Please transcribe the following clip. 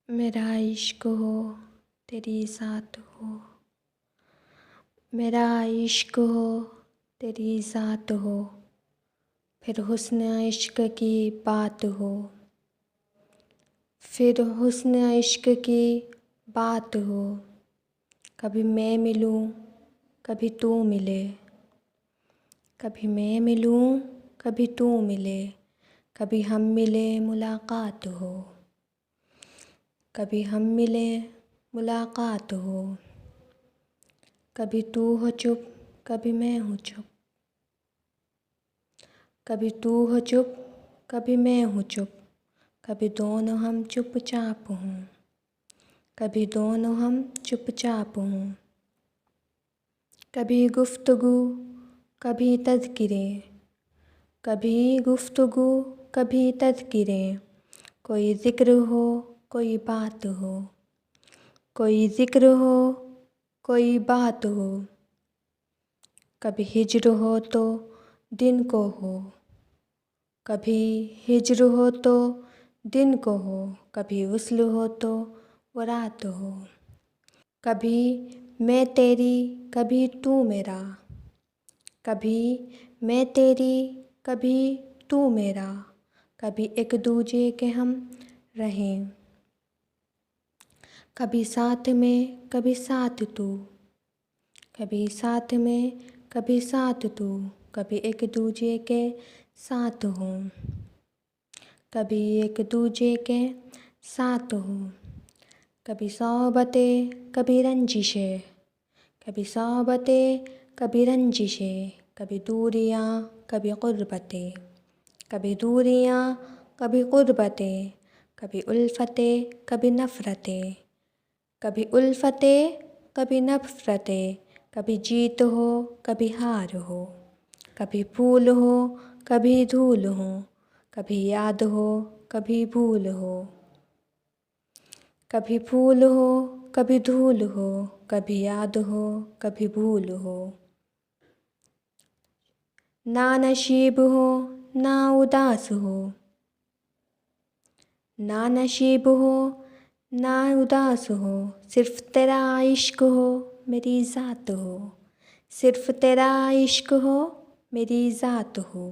मेरा इश्क हो तेरी साथ हो, मेरा इश्क हो तेरी साथ हो, फिर हुस्न इश्क की बात हो, फिर हुस्न इश्क की बात हो। कभी मैं मिलूं कभी तू मिले, कभी मैं मिलूं कभी तू मिले, कभी हम मिले मुलाकात हो, कभी हम मिले मुलाकात हो। कभी तू हो चुप कभी मैं हूँ चुप, कभी तू हो चुप कभी मैं हूँ चुप, कभी दोनों हम चुपचाप हों, कभी दोनों हम चुपचाप हों। कभी गुफ्तगू कभी तज़किरे, कभी गुफ्तगू कभी तज़किरे, कोई ज़िक्र हो कोई बात हो, कोई ज़िक्र हो कोई बात हो। कभी हिज्र हो तो दिन को हो, कभी हिज्र हो तो दिन को हो, कभी वस्ल हो तो वो रात हो। कभी मैं तेरी कभी तू मेरा, कभी मैं तेरी कभी तू मेरा, कभी एक दूजे के हम रहें, कभी साथ में कभी साथ तू, कभी साथ में कभी साथ तू, कभी एक दूजे के साथ हों, कभी एक दूजे के साथ हों। कभी सोहबतें कभी रंजिशें, कभी सोहबतें कभी रंजिशें, कभी दूरियां कभी ग़ुरबतें, कभी दूरियां कभी ग़ुरबतें, कभी उल्फतें कभी नफ़रतें, कभी उल्फतें कभी नफ़रतें, कभी जीत हो कभी हार हो, कभी फूल हो कभी धूल हो, कभी याद हो कभी भूल हो, कभी फूल हो कभी धूल हो, कभी याद हो कभी भूल हो। ना नशीब हो ना उदास हो, ना नशीब हो ना उदास हो, सिर्फ़ तेरा इश्क हो मेरी ज़ात हो, सिर्फ़ तेरा इश्क हो मेरी ज़ात हो।